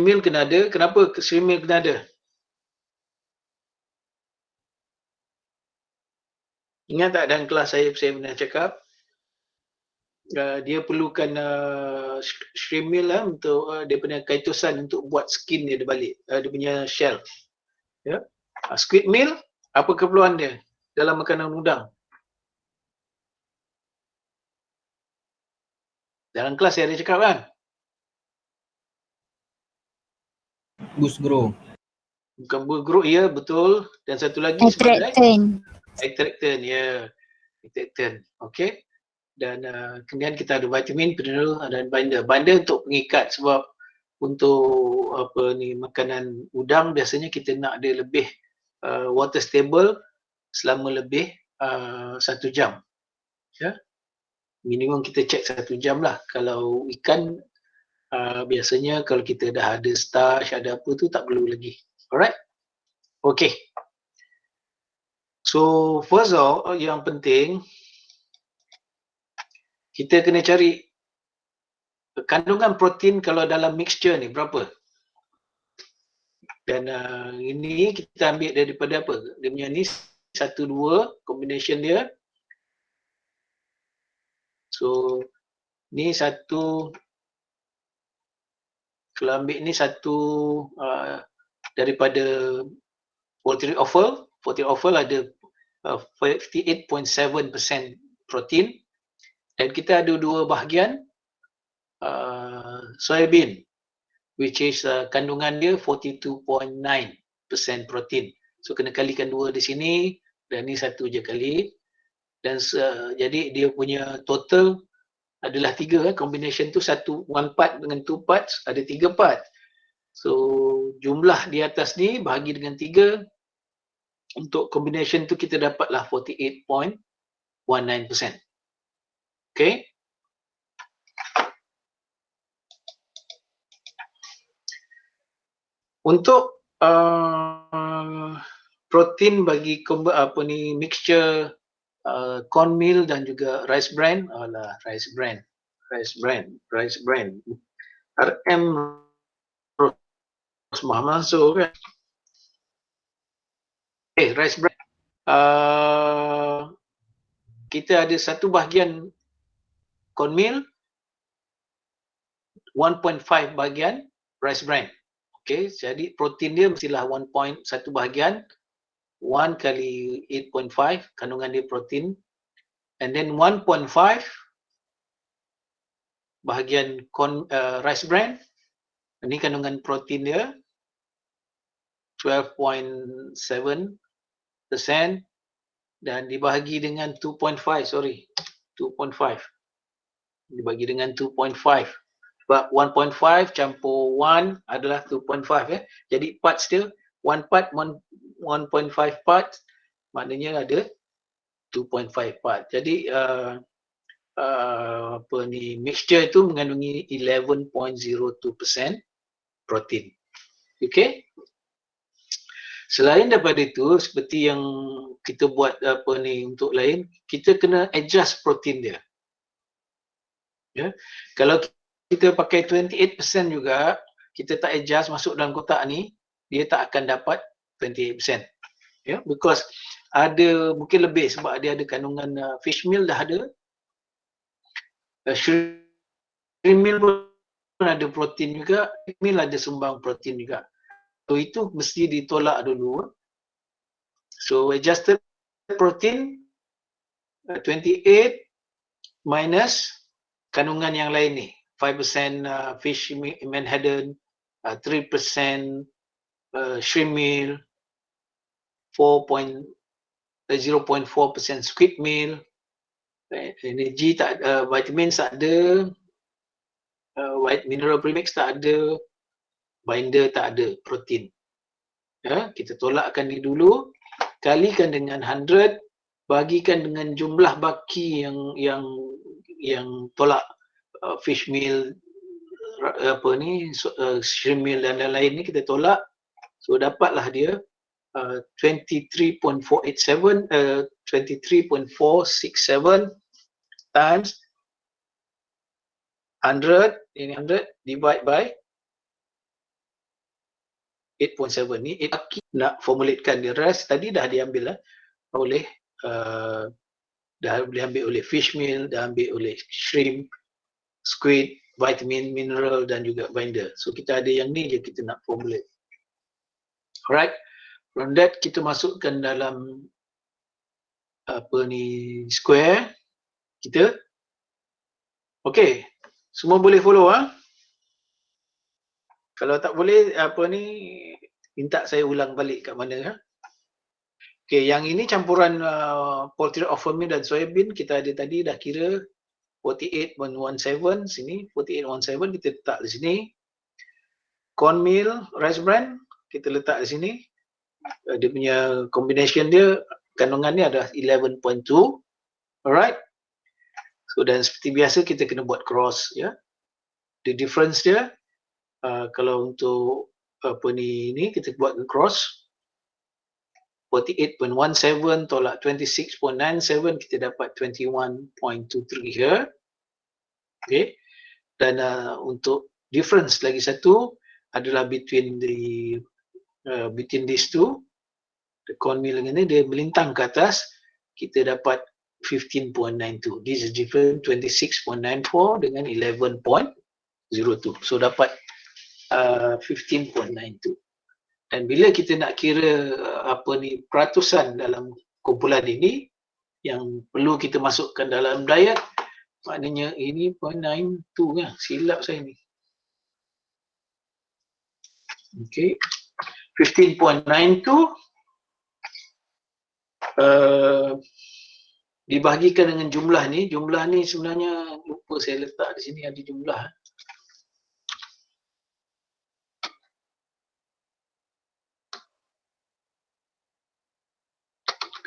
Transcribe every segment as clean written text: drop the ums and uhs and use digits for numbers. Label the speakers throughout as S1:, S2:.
S1: meal kena ada. Kenapa shrimp meal kena ada? Ingat tak dalam kelas saya pernah cakap, dia perlukan shrimp meal lah untuk dia punya kaitosan untuk buat skin dia balik, dia punya shell. Ya. Squid meal, apa keperluan dia dalam makanan udang? Dalam kelas saya ada cakap kan?
S2: Boost grow.
S1: Bukan bergrow, ya betul. Dan satu lagi sebagai attractant, ya. Attractant, okey. Dan kemudian kita ada vitamin, mineral dan binder. Binder untuk pengikat, sebab untuk makanan udang biasanya kita nak dia lebih water stable selama lebih 1 jam. Ya. Minimum kita cek 1 jam lah. Kalau ikan biasanya kalau kita dah ada starch, ada apa tu tak perlu lagi. Alright? Okay. So first of all, yang penting kita kena cari kandungan protein kalau dalam mixture ni berapa. Dan ini kita ambil daripada apa? Dia punya ni 1-2 combination dia. So ni satu, kalau ambil ni satu daripada poultry offal. Poultry offal ada 58.7% protein, dan kita ada 2 bahagian soybean, which is kandungan dia 42.9% protein. So kena kalikan 2 di sini, dan ni 1 je kali, dan jadi dia punya total adalah 3 combination tu, 1 part dengan 2 parts, ada 3 part. So jumlah di atas ni bahagi dengan 3, untuk combination tu kita dapatlah 48.19%. Okay. Untuk protein bagi mixture cornmeal dan juga rice bran, rice bran. RM Rosmah Mansur kan. Rice bran. Kita ada 1 bahagian cornmeal, 1.5 bahagian rice bran. Okay, jadi protein dia mestilah 1 bahagian 1 kali 8.5 kandungan dia protein, and then 1.5 bahagian rice bran, ini kandungan protein dia 12.7%, dan dibahagi dengan 2.5 dibagi dengan 2.5, sebab 1.5 campur 1 adalah 2.5 ya. Jadi parts dia 1 part 1.5 part, maknanya ada 2.5 part. Jadi mixture itu mengandungi 11.02% protein. Okey. Selain daripada itu, seperti yang kita buat untuk lain, kita kena adjust protein dia. Ya. Kalau kita pakai 28% juga, kita tak adjust masuk dalam kotak ni, dia tak akan dapat 28%. Ya, because ada mungkin lebih sebab dia ada kandungan fish meal dah ada. Shrimp meal pun ada protein juga, fish meal ada sumbang protein juga. So itu mesti ditolak dulu. So adjusted protein 28 minus kandungan yang lain ni, 5% fish menhaden, 3% shrimp meal, 0.4% squid meal, energy tak ada, vitamins tak ada, mineral premix tak ada, binder tak ada, protein. Ya, kita tolakkan ni dulu, kalikan dengan 100, bagikan dengan jumlah baki yang tolak fish meal, shrimp meal dan lain-lain ni kita tolak. So dapatlah dia 23.467 times 100, ini 100 divide by 8.7 ni 8 nak formulatekan the rest tadi dah diambil lah oleh dah boleh ambil oleh fish meal, dah ambil oleh shrimp, squid, vitamin, mineral dan juga binder. So kita ada yang ni je kita nak formulate. Alright. From that kita masukkan dalam apa ni square kita. Okay. Semua boleh follow ah? Kalau tak boleh apa ni minta saya ulang balik kat mana ha? Okey, yang ini campuran poultry of ferment dan soybean kita ada tadi dah kira 48.17 sini 48.17 kita letak di sini. Cornmeal, rice bran kita letak di sini. Dia punya combination dia kandungan dia adalah 11.2. Alright. So dan seperti biasa kita kena buat cross ya. The difference dia kalau untuk apa ni kita buat cross 48.17 tolak 26.97 kita dapat 21.23 here. Okay. Dan untuk difference lagi satu adalah between these two, the cornmeal ini dia melintang ke atas, kita dapat 15.92. This is different 26.94 dengan 11.02. So dapat 15.92. Dan bila kita nak kira apa ni peratusan dalam kumpulan ini yang perlu kita masukkan dalam diet, maknanya ini 0.92 kan, silap saya ni. Okay, 15.92 dibahagikan dengan jumlah ni sebenarnya lupa saya letak di sini ada jumlah.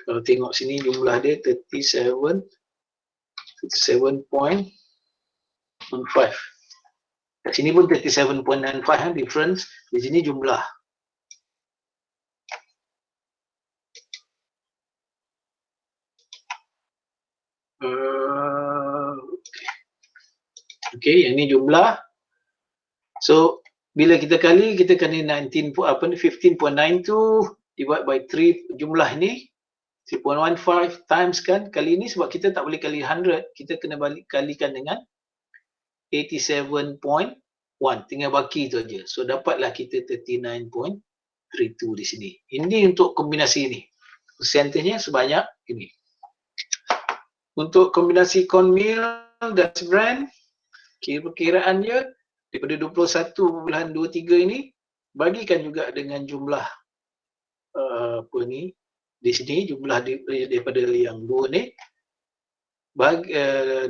S1: Kalau tengok sini jumlah dia 37.15. Kat sini pun 37.95 difference, di sini jumlah. Okay, yang ni jumlah. So bila kita kali kita kena 15.92 divide by 3 jumlah ni 3.15 times kan kali ni sebab kita tak boleh kali 100, kita kena balik kalikan dengan 87.1, tinggal baki tu aja. So dapatlah kita 39.32 di sini. Ini untuk kombinasi ni. Persentasenya sebanyak ini. Untuk kombinasi cornmeal dan bran, perkiraan dia daripada 21.23 ini bagikan juga dengan jumlah apa ni di sini jumlah daripada yang dua ni bagi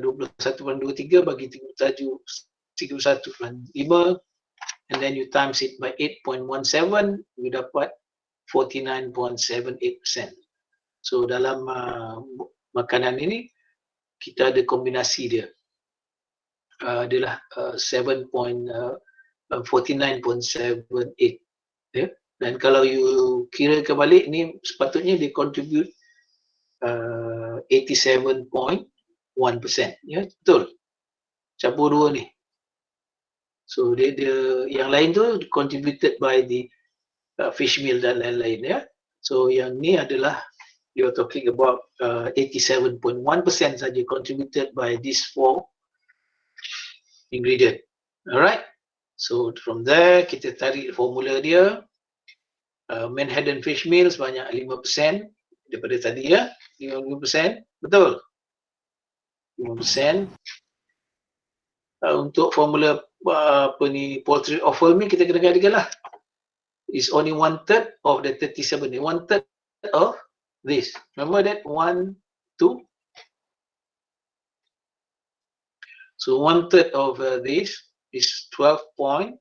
S1: 21.23 bagi 31.5 and then you times it by 8.17 you dapat 49.78%. So dalam makanan ini kita ada kombinasi dia adalah 49.78 ya. Dan kalau you kira kebalik ni sepatutnya dia contribute 87.1% ya, betul. Campur dua ni. So dia yang lain tu contributed by the fish meal dan lain-lain ya. So yang ni adalah you're talking about 87.1% saja contributed by these 4 ingredient. Alright. So from there kita tarik formula dia. Manhattan fish meal sebanyak 5% daripada tadi ya. 5%, betul. 5%. Untuk formula apa ni poultry offal ni kita kena kalikan lah. Is only 1/3 of the 37. 1/3 of this. Remember that 1, 2. So 1/3 of this is 12.44.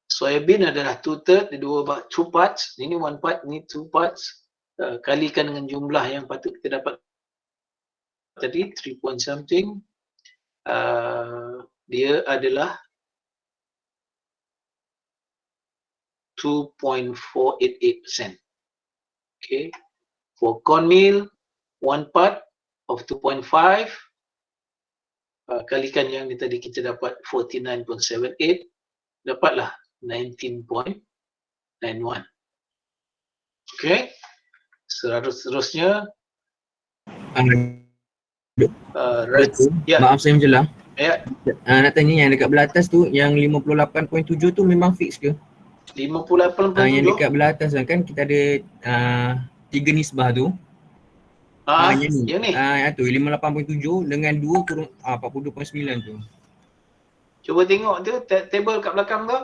S1: Soybean adalah 2/3, dia 2 parts. Ini 1 part, ini 2 parts. Kalikan dengan jumlah yang patut kita dapat tadi 3 point something. Dia adalah 2.488%. Okay. For cornmeal, 1 part of 2.5. Kalikan yang ni tadi kita dapat 49.78. Dapatlah 19.91. Okay, seterusnya
S2: Betul.
S1: ya.
S2: Maaf saya menjelang.
S1: Ya,
S2: Nak tanya yang dekat belah atas tu yang 58.7 tu memang fix ke?
S1: 58.7.
S2: Yang dekat belah atas kan kita ada 3 nisbah tu. Yang ni. Yang tu 58.7 dengan 2 kurung 42.9 tu.
S1: Cuba tengok tu table kat belakang tu.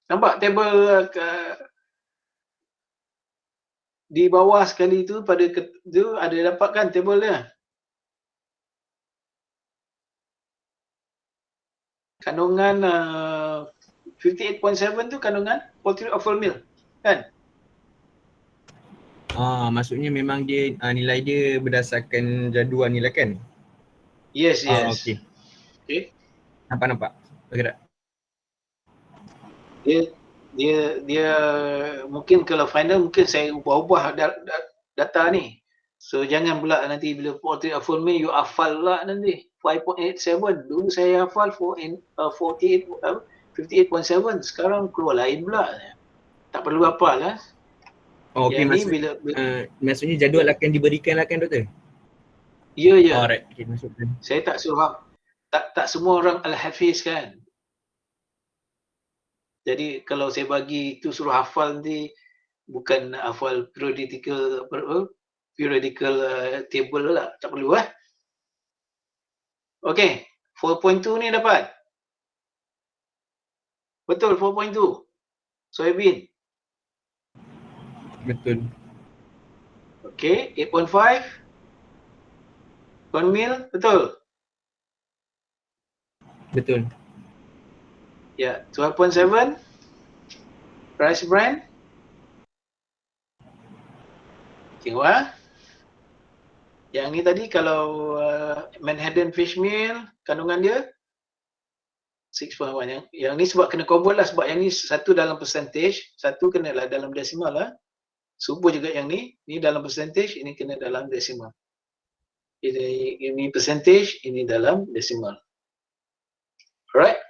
S1: Nampak table di bawah sekali tu pada tu ada dapatkan table dia. Kandungan 58.7 tu kandungan poultry offal meal kan?
S2: Maksudnya memang dia nilai dia berdasarkan jadual ni lah kan?
S1: Yes.
S2: Okey.
S1: Okay.
S2: Nampak. Bergerak.
S1: Dia mungkin kalau final mungkin saya ubah data ni. So jangan pula nanti bila poultry offal meal you hafal pula nanti 5.87. Dulu saya hafal 58.7. Sekarang keluar lain pula. Tak perlu hafal lah.
S2: Okey, maksudnya jadual akan diberikan lah kan doktor?
S1: Ya.
S2: Alright, okey masukkan.
S1: Saya tak suruh tak semua orang al-hafiz kan. Jadi kalau saya bagi tu suruh hafal nanti bukan hafal periodical table lah, tak perlu Okey, 4.2 ni dapat. Betul 4.2. Soybean.
S2: Betul.
S1: Okey, 8.5. Cornmeal, betul.
S2: Betul.
S1: Ya, 12.7. Rice bran. Tengok Yang ni tadi kalau Manhattan fish meal kandungan dia 6.1. Yang ni sebab kena convert lah, sebab yang ni satu dalam percentage, satu kena lah dalam desimal lah. Subuh juga yang ni dalam percentage, ini kena dalam desimal. Ini percentage, ini dalam desimal. Alright.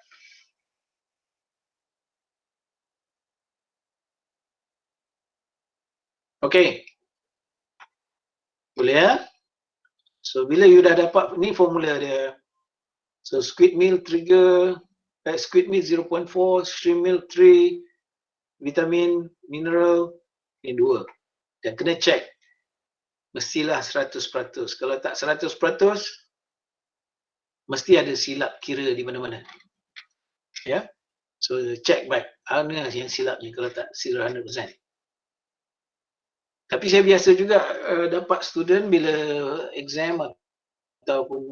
S1: Okay. Boleh So bila you dah dapat ni formula dia. So squid meal trigger, squid meal 0.4, shrimp meal 3, vitamin, mineral, ini 2. Dan kena check. Mestilah 100%. Kalau tak 100%, mesti ada silap kira di mana-mana. Ya. So check back. Mana yang silap ni kalau tak 100%. Tapi saya biasa juga dapat student bila exam ataupun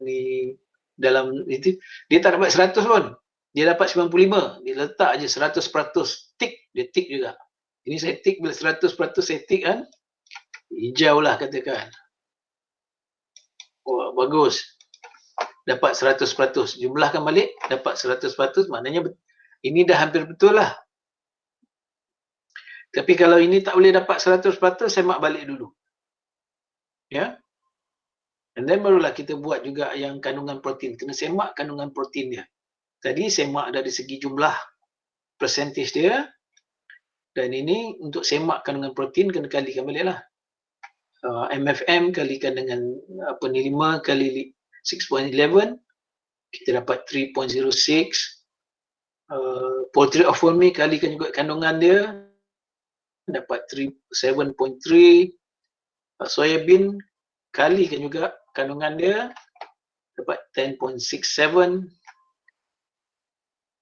S1: ni dalam itu dia tak dapat 100 pun. Dia dapat 95. Dia letak aje 100%. Dia tick juga. Ini saya tick bila 100% saya tick kan. Hijau lah katakan. Oh, bagus. Dapat 100%. Jumlahkan balik dapat 100%, maknanya ini dah hampir betul lah. Tapi kalau ini tak boleh dapat 100%, saya mark balik dulu. Ya. And then barulah kita buat juga yang kandungan protein. Kena semak kandungan protein dia. Tadi semak dari segi jumlah percentage dia. Dan ini untuk semak kandungan protein kena kalikan balik lah. MFM kalikan dengan 5 kali 6.11. Kita dapat 3.06. Poultry offal meal kalikan juga kandungan dia. Dapat 7.3. Soybean kalikan juga kandungan dia, dapat 10.67.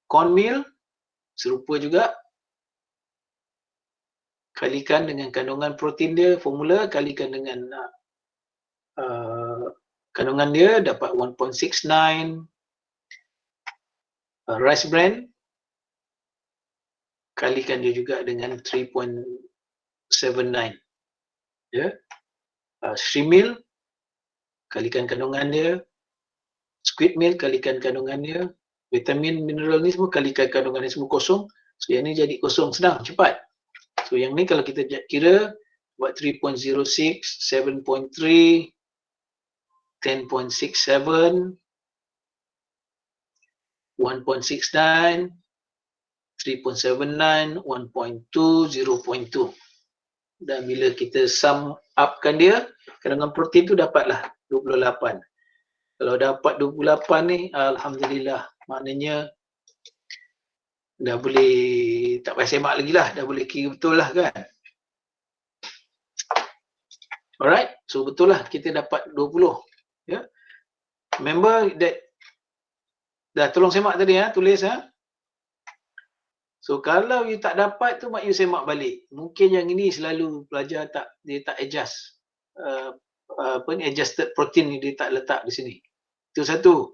S1: Cornmeal serupa juga, kalikan dengan kandungan protein dia, formula kalikan dengan kandungan dia, dapat 1.69. Rice bran kalikan dia juga dengan 3.79. Ya. Shrimp meal kalikan kandungan dia, squid meal kalikan kandungan dia, vitamin, mineral ni semua kalikan kandungan dia semua kosong. So yang ni jadi kosong, senang, cepat. So yang ni kalau kita kira buat 3.06, 7.3, 10.67, 1.69, 3.79, 1.2, 0.2. Dan bila kita sum upkan dia, kandungan protein tu dapatlah 28. Kalau dapat 28 ni, alhamdulillah, maknanya dah boleh, tak payah semak lagi lah, dah boleh kira betul lah kan. Alright, so betul lah kita dapat 20. Ya. Remember that, dah tolong semak tadi tulis So kalau you tak dapat tu, mak you semak balik. Mungkin yang ini selalu pelajar dia tak adjust. Adjusted protein ni dia tak letak di sini. Itu satu.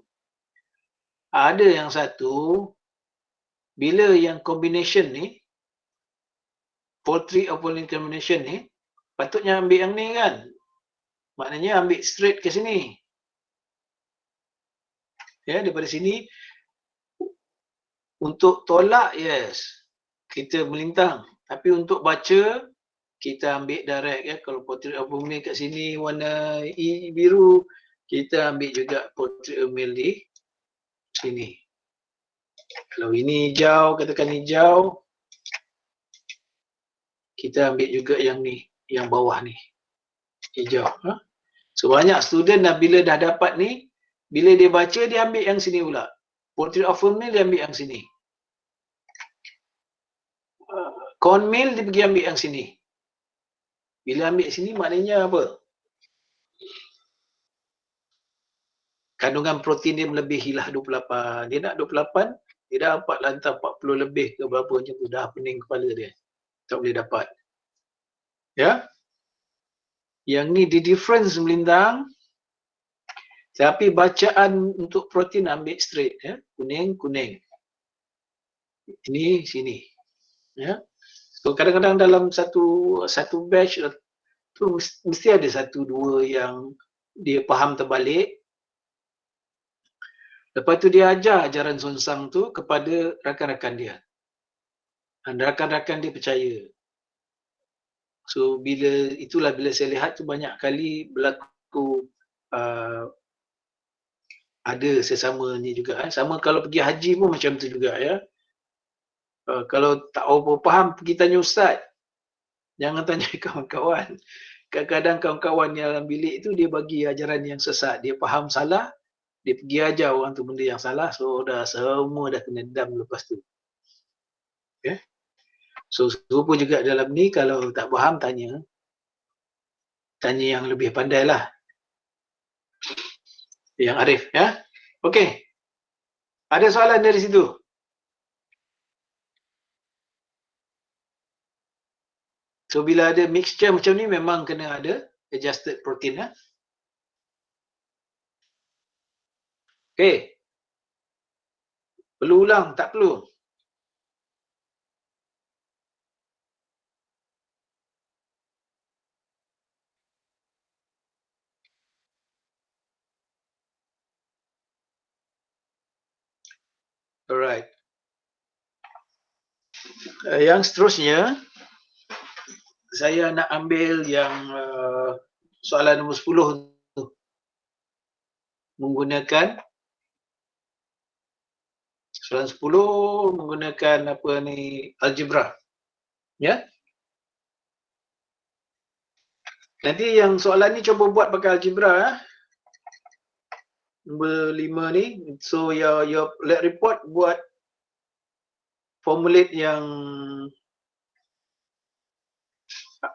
S1: Ada yang satu, bila yang combination ni, poultry or pollen combination ni, patutnya ambil yang ni kan. Maknanya ambil straight ke sini. Ya, daripada sini. Untuk tolak, yes, kita melintang. Tapi untuk baca, kita ambil direct ya. Kalau poultry or pollen kat sini warna biru, kita ambil juga poultry or pollen di sini. Kalau ini hijau, katakan hijau, kita ambil juga yang ni, yang bawah ni, hijau. So banyak student bila dah dapat ni, bila dia baca, dia ambil yang sini pula. Poultry or pollen dia ambil yang sini. Cornmeal dia pergi ambil yang sini. Bila ambil sini maknanya apa? Kandungan protein dia melebihilah 28. Dia nak 28, dia dapat lantar 40 lebih ke berapa macam tu. Dah pening kepala dia. Tak boleh dapat. Ya. Yang ni di difference melintang. Tapi bacaan untuk protein ambil straight ya. Kuning, kuning. Ini sini. Ya. So kadang-kadang dalam satu batch tu mesti ada satu dua yang dia faham terbalik. Lepas tu dia ajar ajaran Sonsang tu kepada rakan-rakan dia. Dan rakan-rakan dia percaya. So itulah bila saya lihat tu banyak kali berlaku ada sesama ni juga. Sama kalau pergi haji pun macam tu juga ya. Kalau tak apa faham, pergi tanya ustaz. Jangan tanya kawan-kawan. Kadang-kadang kawan-kawan yang dalam bilik tu dia bagi ajaran yang sesat. Dia faham salah, dia pergi ajar orang tu benda yang salah. So semua dah kena dam lepas tu. Okay. So serupa juga dalam ni, kalau tak faham tanya yang lebih pandai lah. Yang Arif ya. Okey. Ada soalan dari situ? So bila ada mixture macam ni memang kena ada adjusted protein ya. Okey. Perlu ulang, tak perlu? Alright. Yang seterusnya, saya nak ambil yang soalan nombor 10 tu. Menggunakan soalan 10 menggunakan apa ni, algebra. Ya. Nanti yang soalan ni cuba buat pakai algebra Nombor 5 ni. So your lab report buat formulate yang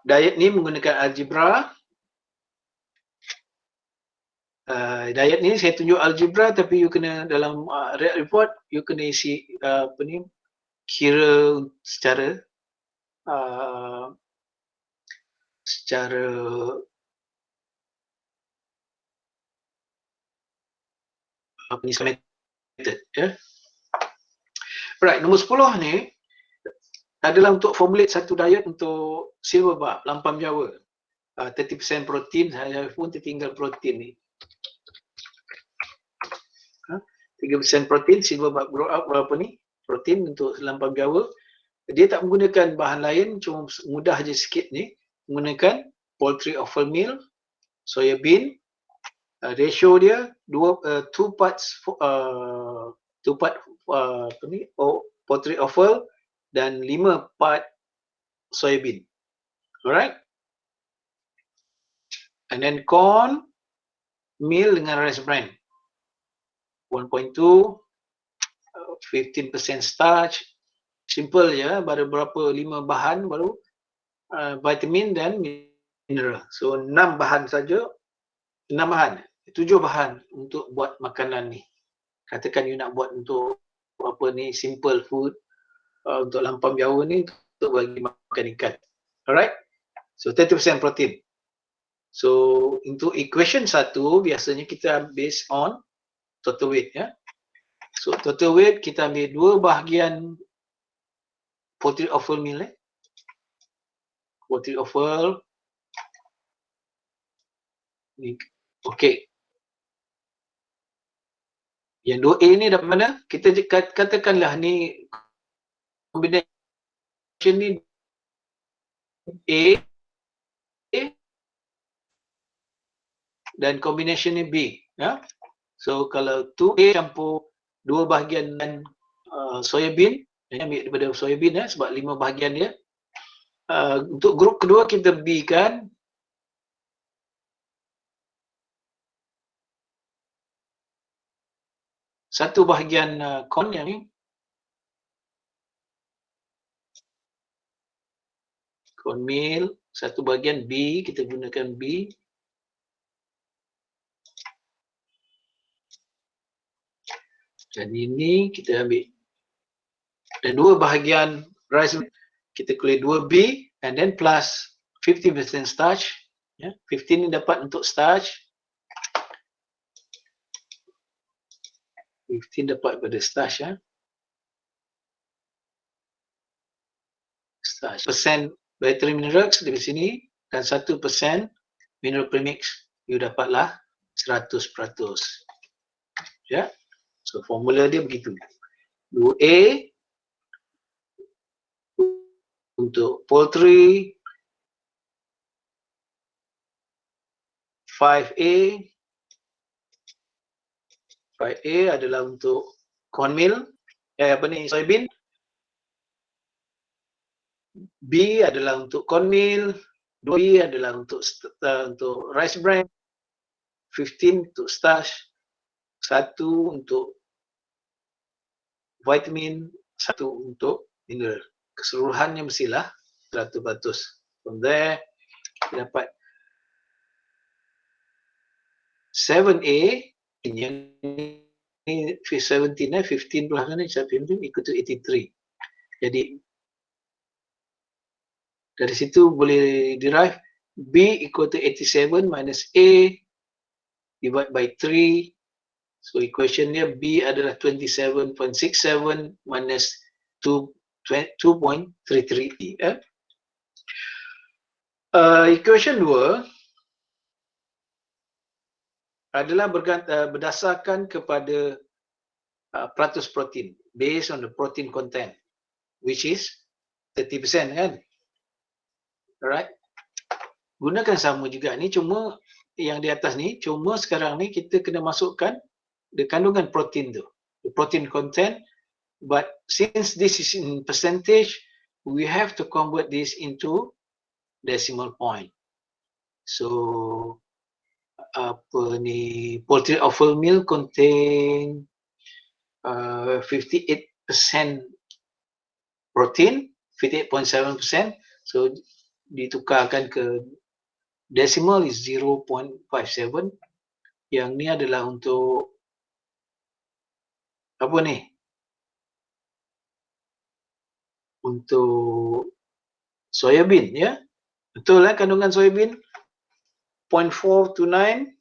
S1: diet ni menggunakan algebra. Diet ni saya tunjuk algebra, tapi you kena dalam lab report you kena isi kira secara method ya. Right, nombor 10 ni adalah untuk formulate satu diet untuk silverback lampam Jawa. 30% protein, saya pun tertinggal protein ni. 3% protein, silverback grow up berapa ni? Protein untuk lampam Jawa. Dia tak menggunakan bahan lain, cuma mudah je sikit ni. menggunakan poultry offal meal, soya bean, ratio dia 2 parts poultry offal dan 5 part soya bean. Alright. And then corn meal dengan rice bran 1.2, 15% starch. Simple je, baru berapa 5 bahan baru vitamin dan mineral. So 6 bahan saja, 6 bahan, 7 bahan untuk buat makanan ni. Katakan you nak buat untuk apa ni, simple food, untuk lampam Jawa ni, untuk bagi makan ikan. Alright, so 30% protein. So untuk equation 1 biasanya kita based on total weight ya. So total weight kita ambil 2 bahagian poultry offal meal poultry offal ni. Okey, yang 2A ni dapat mana? Kita katakanlah ni combination ni A dan combination ni B ya. So kalau 2A campur 2 bahagian soya bean, ambil daripada soya bean ya, sebab 5 bahagian dia. Untuk grup kedua kita B kan 1 bahagian corn yang ni, corn meal, 1 bahagian B, kita gunakan B. Dan ini kita ambil, dan 2 bahagian rice, kita kulit 2B and then plus 50% starch ya. 15 ni dapat untuk starch, 15 dapat pada starch ya. Starch persen vitamin minerals dari sini dan 1% mineral premix, you dapatlah 100%. Ya. So formula dia begitu. 2A untuk poultry, 5A adalah untuk corn meal, soybean. B adalah untuk corn meal, 2B adalah untuk rice bran, 15 untuk starch, 1 untuk vitamin, 1 untuk mineral. Keseluruhannya mestilah 100%. From there, kita dapat 7A, ini 17, 15 pula ni, 17 equal to 83. Jadi, dari situ boleh derive B equal to 87 minus A divided by 3. So, equation dia B adalah 27.67 minus 2.33. Equation 2 adalah berdasarkan kepada peratus protein, based on the protein content, which is 30% kan. Alright. Gunakan sama juga ni, cuma yang di atas ni, cuma sekarang ni kita kena masukkan the kandungan protein tu, the protein content, but since this is in percentage, we have to convert this into decimal point. So apa ni, poultry offal meal contain 58% protein, 58.7%. So ditukarkan ke decimal is 0.57. Yang ni adalah untuk apa ni? Untuk soya bean ya. Betul lah kandungan soya bean 0.429,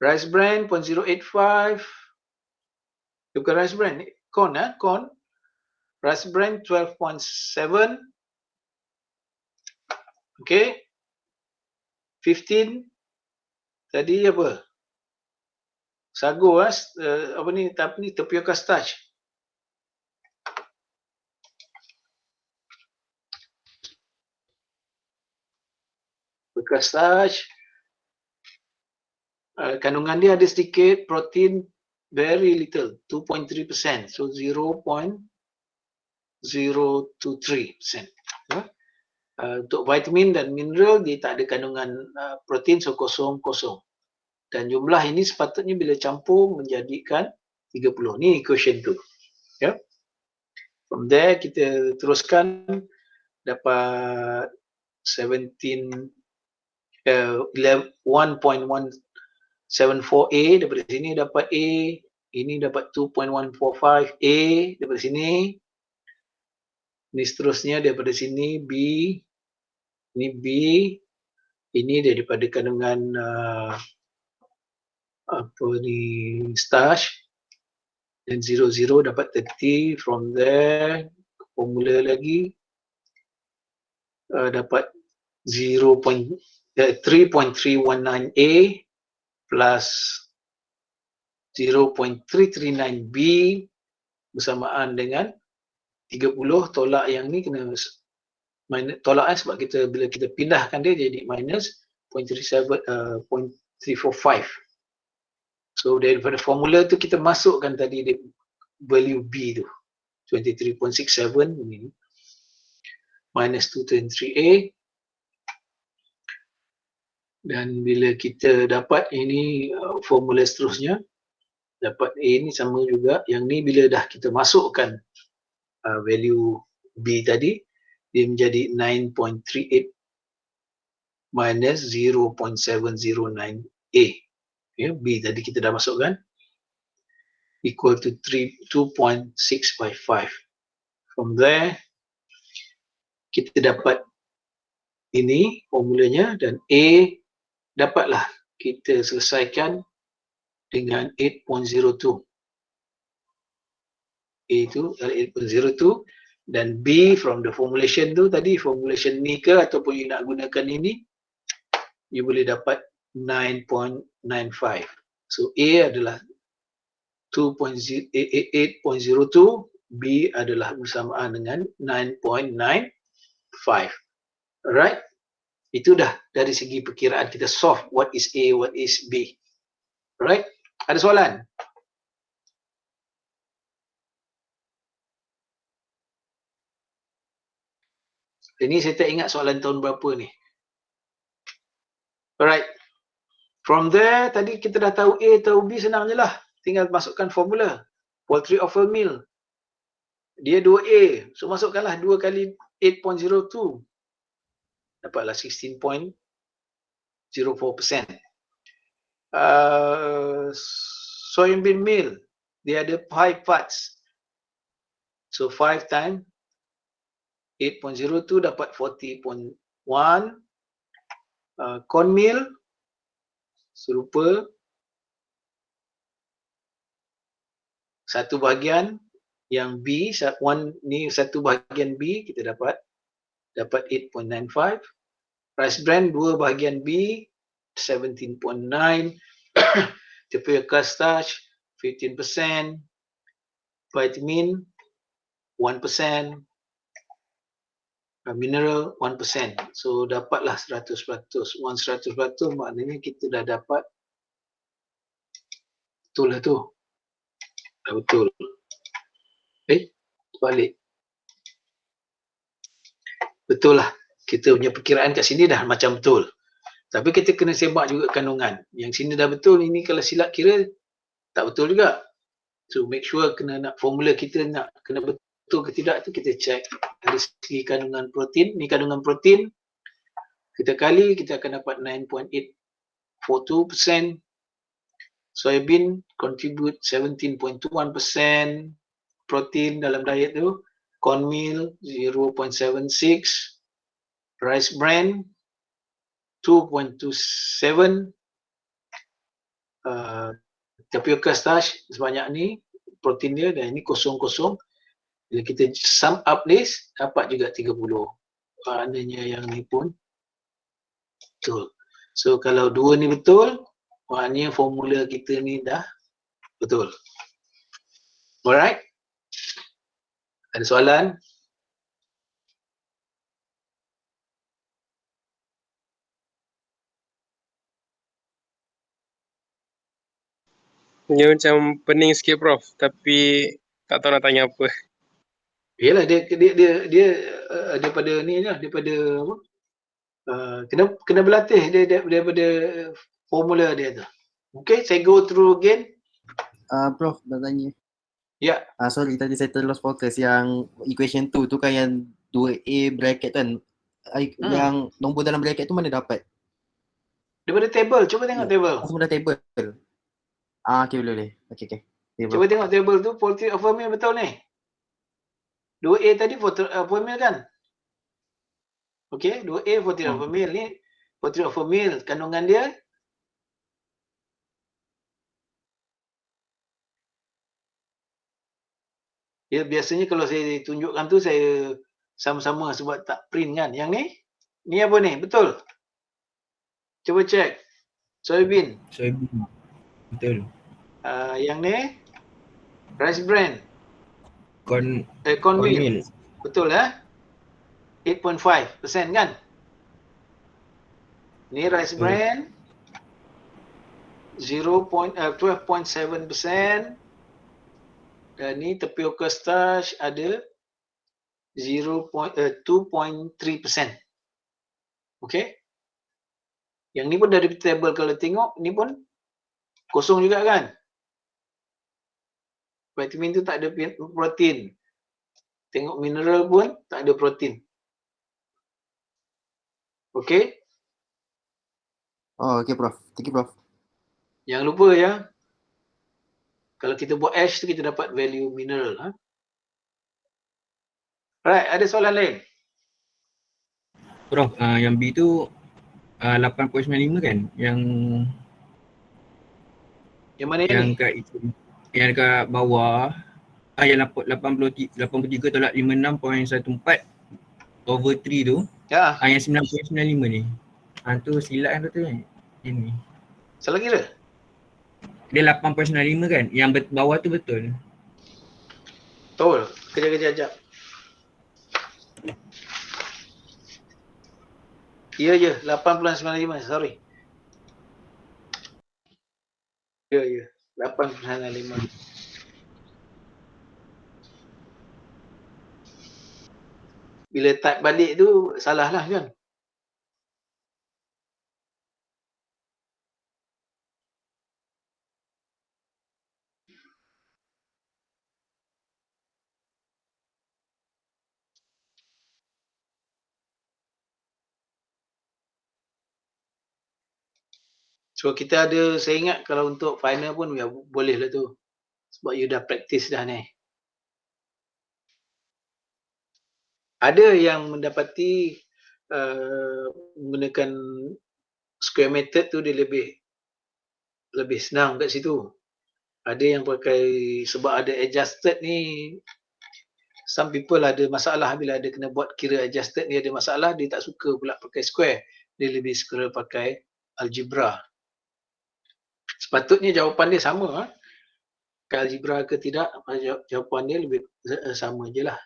S1: rice bran 0.085, bukan rice bran, corn corn, rice bran 12.7, okay, 15 tadi apa? Sago apa ni, tapioca starch. ke starch. Kandungan dia ada sedikit, protein very little, 2.3%, so 0.023%. Untuk vitamin dan mineral dia tak ada kandungan protein, so kosong. Dan jumlah ini sepatutnya bila campur menjadikan 30. Ni equation tu. Ya. From there kita teruskan dapat 1.174A daripada sini dapat A, ini dapat 2.145A daripada sini. Ini seterusnya daripada sini B, ini B, ini daripada kandungan starch, dan 00 dapat 30. From there formula lagi dapat 3.319A plus 0.339B bersamaan dengan 30. Tolak yang ni kena tolak sebab bila kita pindahkan dia jadi minus 0.345. So daripada formula tu kita masukkan tadi value B tu 23.67 ni minus 223A, dan bila kita dapat ini formula seterusnya dapat A ni sama juga. Yang ni bila dah kita masukkan value B tadi dia menjadi 9.38 minus 0.709A. Okay, B tadi kita dah masukkan equal to 2.655. From there kita dapat ini formulanya, dan A dapatlah kita selesaikan dengan 8.02. A itu 8.02, dan B from the formulation tu tadi, formulation ni ke ataupun you nak gunakan ini, you boleh dapat 9.95. So A adalah 8.02, B adalah bersamaan dengan 9.95. Alright, itu dah dari segi perkiraan kita solve what is A, what is B. Alright, ada soalan? Ini saya tak ingat soalan tahun berapa ni. Alright, from there tadi kita dah tahu A tahu B, senang je lah. Tinggal masukkan formula. Poultry offer meal dia 2A, so masukkanlah 2 kali 8.02, dapatlah 16.04%. Soybean meal dia ada 5 parts, so 5 times 8.02 dapat 40.1. Cornmeal serupa, satu bahagian yang B, ni satu bahagian B kita dapat 8.95. Rice bran 2 bahagian B 17.9. Tapioca starch 15%, vitamin 1%, mineral 1%. So dapatlah 100%. 100% maknanya kita dah dapat betul lah tu. Dah betul. Balik. Betul lah. Kita punya perkiraan kat sini dah macam betul. Tapi kita kena semak juga kandungan. Yang sini dah betul, ini kalau silap kira tak betul juga. So make sure nak formula kita nak kena betul ke tidak tu kita check. Dari segi kandungan protein, ni kandungan protein kita kali kita akan dapat 9.842%. Soybean contribute 17.21% protein dalam diet tu. Cornmeal 0.76, rice bran 2.27, tapioca starch sebanyak ni protein dia, dan ini kosong-kosong. Bila kita sum up list dapat juga 30. Maknanya yang ni pun betul. So kalau dua ni betul, maknanya formula kita ni dah betul. Alright? Ada soalan?
S3: Dia macam pening sikit Prof, tapi tak tahu nak tanya apa.
S1: Yalah dia daripada ni lah, daripada apa? Kena berlatih dia daripada formula dia tu. Okay, saya go through again.
S4: Prof, nak tanya.
S1: Ya.
S4: Sorry, tadi saya terlost focus. Yang equation tu kan yang 2A bracket kan. Yang nombor dalam bracket tu mana dapat?
S1: Daripada table, cuba tengok table.
S4: Semua dah table. Okay, boleh. Okay.
S1: Cuba tengok table tu, portrait of Vermeer betul ni. 2A tadi portrait of Vermeer kan? Okay, 2A portrait of Vermeer ni. Portrait of Vermeer, kandungan dia. Ya, biasanya kalau saya tunjukkan tu, saya sama-sama sebab tak print kan. Yang ni? Ni apa ni? Betul? Cuba cek. Soybean.
S2: Betul.
S1: Yang ni? Rice bran.
S2: Cornmeal.
S1: Betul 8.5% kan? Ni rice bran 12.7%. Dan ni tapioca starch ada 2.3%. Okay? Yang ni pun dari table kalau tengok, ni pun kosong juga kan? Vitamin tu tak ada protein. Tengok mineral pun tak ada protein. Okay?
S4: Okay Prof. Thank you Prof.
S1: Jangan lupa ya, kalau kita buat ash tu kita dapat value mineral. Right, ada soalan lain?
S2: Prof, yang B tu 8.95 kan? Yang
S1: mana
S2: yang
S1: ni?
S2: Yang kat bawah yang 83 tolak 56.14 over 3 tu.
S1: Ya.
S2: Yang 9.95 ni. Tu silap kan tu kan? Ini.
S1: Salah kira?
S2: Dia 8.95 kan? Yang bawah tu betul.
S1: Betul. Kejap. Ya, 8.95. Sorry. Ya. 8.95. Bila type balik tu salah lah kan? So kita ada, saya ingat kalau untuk final pun ya, boleh lah tu. Sebab you dah practice dah ni. Ada yang mendapati menggunakan square method tu dia lebih senang kat situ. Ada yang pakai, sebab ada adjusted ni, some people ada masalah bila ada kena buat kira adjusted ni ada masalah, dia tak suka pula pakai square. Dia lebih suka pakai algebra. Sepatutnya jawapan dia sama. Ke algebra ke tidak, jawapan dia lebih sama je lah.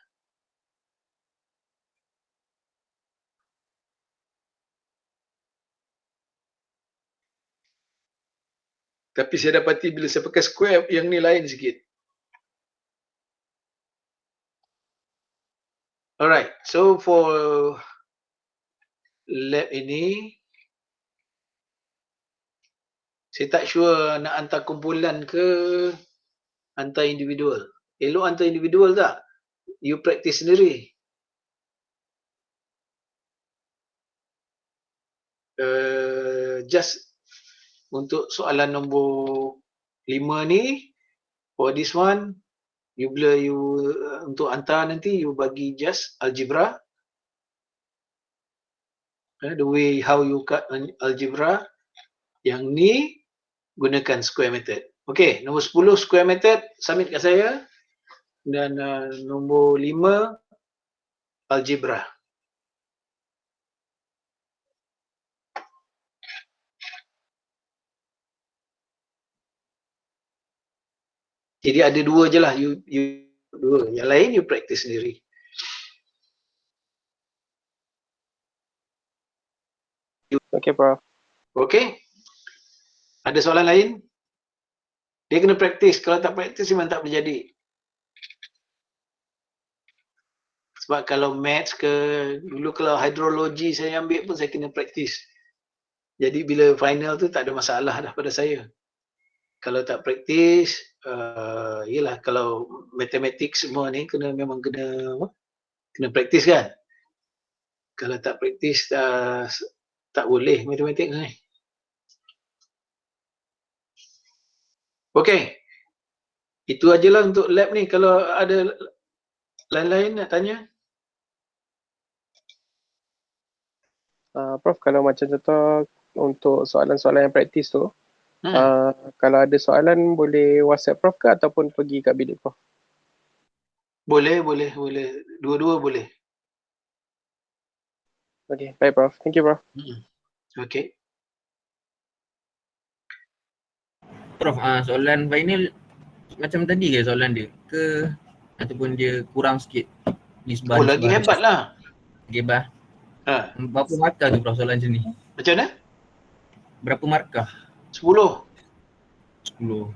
S1: Tapi saya dapati bila saya pakai square, yang ni lain sikit. Alright, so for lab ini, saya tak sure nak hantar kumpulan ke hantar individual. Elok hantar individual tak? You practice sendiri. Just untuk soalan nombor 5 ni, for this one, bila you untuk hantar nanti, you bagi just algebra. The way how you cut algebra. Yang ni, gunakan square method. Okay, nombor 10 square method, submit kat saya. Dan nombor 5, algebra. Jadi ada dua je lah, you dua. Yang lain you practice sendiri.
S3: Okay, Prof.
S1: Okay. Ada soalan lain? Dia kena praktis. Kalau tak praktis memang tak boleh jadi. Sebab kalau maths ke, dulu kalau hydrology saya ambil pun saya kena praktis. Jadi bila final tu tak ada masalah dah pada saya. Kalau tak praktis, yelah kalau matematik semua ni memang kena praktis kan. Kalau tak praktis tak boleh matematik ni. Okey. Itu ajalah untuk lab ni. Kalau ada lain-lain nak tanya?
S3: Prof, kalau macam contoh untuk soalan-soalan yang praktis tu, kalau ada soalan boleh WhatsApp Prof ke ataupun pergi kat bilik Prof?
S1: Boleh. Dua-dua boleh.
S3: Okay, baik Prof. Thank you Prof.
S1: Okay.
S2: Prof, soalan final macam tadi ke soalan dia? Ke ataupun dia kurang sikit?
S1: Lagi hebat lah.
S2: Lagi hebat? Berapa markah tu Prof soalan macam ni?
S1: Macam mana?
S2: Berapa markah?
S1: 10.
S2: 10.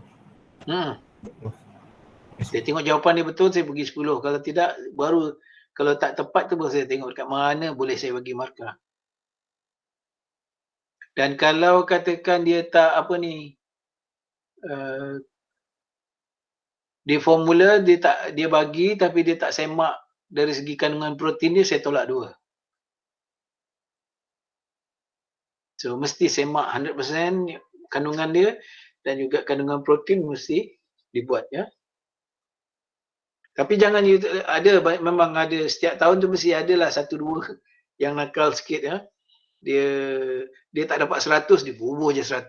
S1: Saya tengok jawapan dia betul, saya bagi 10. Kalau tidak, baru kalau tak tepat tu baru saya tengok dekat mana boleh saya bagi markah. Dan kalau katakan dia tak dia formula dia bagi tapi dia tak semak dari segi kandungan protein dia, saya tolak 2. So mesti semak 100% kandungan dia dan juga kandungan protein mesti dibuat ya. Tapi jangan memang ada setiap tahun tu mesti adalah 1-2 yang nakal sikit ya. Dia tak dapat 100, dia bubuh je 100.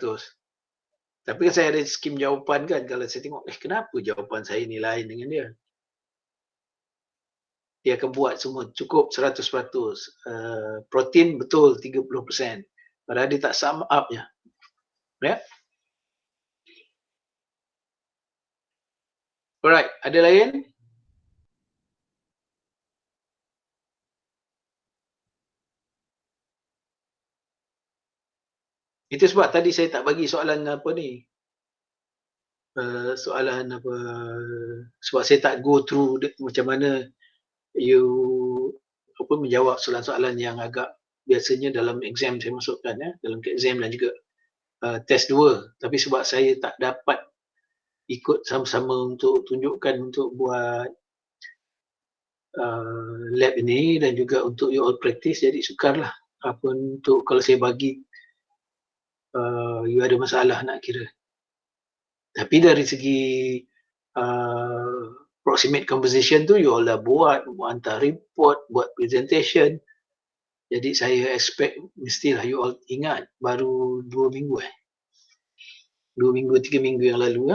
S1: Tapi kan saya ada skim jawapan kan, kalau saya tengok kenapa jawapan saya ni lain dengan dia. Dia akan buat semua cukup 100%. Protein betul 30%. Padahal dia tak sum up je. Ya. Alright, ada lain? Itu sebab tadi saya tak bagi soalan sebab saya tak go through macam mana you menjawab soalan-soalan yang agak biasanya dalam exam saya masukkan ya, dalam exam dan juga test 2. Tapi sebab saya tak dapat ikut sama-sama untuk tunjukkan untuk buat lab ini dan juga untuk you all practice, jadi sukarlah untuk kalau saya bagi you ada masalah nak kira. Tapi dari segi proximate composition tu you all dah buat, hantar report, buat presentation. Jadi saya expect mestilah you all ingat baru 2 minggu 2 minggu, 3 minggu yang lalu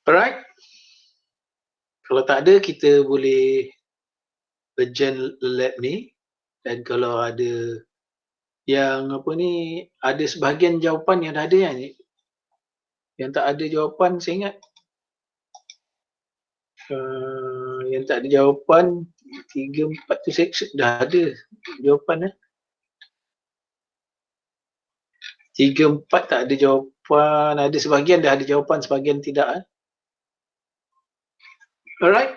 S1: Alright. Kalau tak ada kita boleh adjourn lab ni, dan kalau ada yang ada sebahagian jawapan yang dah ada kan, yang tak ada jawapan saya ingat yang tak ada jawapan 3-4 tu saya dah ada jawapan 3-4 tak ada jawapan, ada sebahagian dah ada jawapan, sebahagian tidak Alright.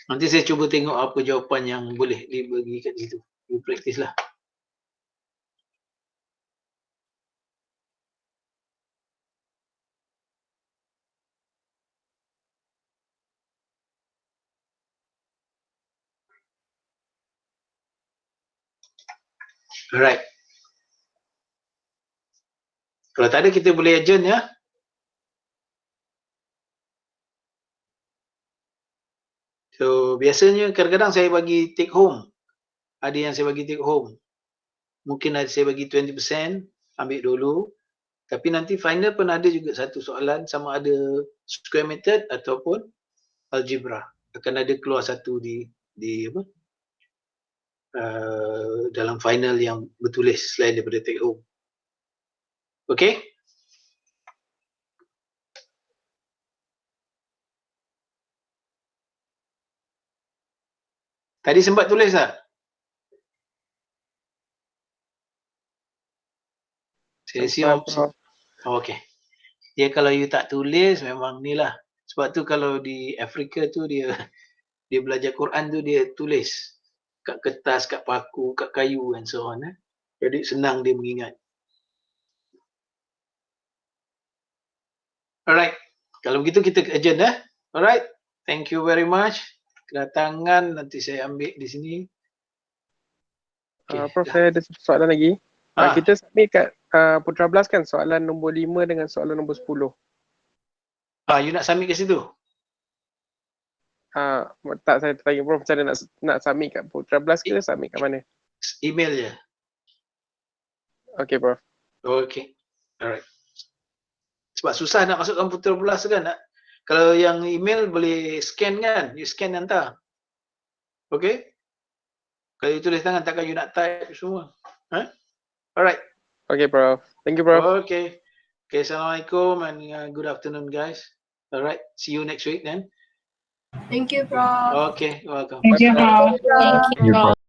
S1: Nanti saya cuba tengok apa jawapan yang boleh dibagi kat situ. You practice lah. Alright. Kalau tak ada kita boleh adjourn ya. So biasanya kadang-kadang saya bagi take home. Ada yang saya bagi take home. Mungkin ada saya bagi 20%, ambil dulu. Tapi nanti final pun ada juga satu soalan sama ada square method ataupun algebra. Akan ada keluar satu di dalam final yang bertulis selain daripada take home. Okay? Tadi sempat tulis tak? Selesium. Okay. Dia kalau you tak tulis memang ni lah. Sebab tu kalau di Afrika tu dia belajar Quran tu dia tulis kat kertas, kat paku, kat kayu and so on. Jadi senang dia mengingat. Alright. Kalau begitu kita ke agenda. Alright. Thank you very much. Kedatangan nanti saya ambil di sini. Okay,
S3: Prof, saya ada soalan lagi. Kita submit kat Putra Blast kan soalan nombor 5 dengan soalan nombor 10.
S1: You nak submit ke situ?
S3: Tak, saya tanya Prof macam mana nak submit kat Putra Blast ke submit kat mana?
S1: Email je.
S3: Okay, Prof.
S1: Okay. Alright. Sebab susah nak masukkan Putra Blast kan. Kalau yang email boleh scan kan. You scan hantar. Okay. Kalau you tulis tangan takkan you nak type semua. Alright.
S3: Okay, Prof. Thank you, Prof.
S1: Okay. Okay, Assalamualaikum and good afternoon, guys. Alright. See you next week then.
S5: Thank you, Prof.
S1: Okay, welcome.
S5: Thank you, Prof.
S6: Thank you, Prof.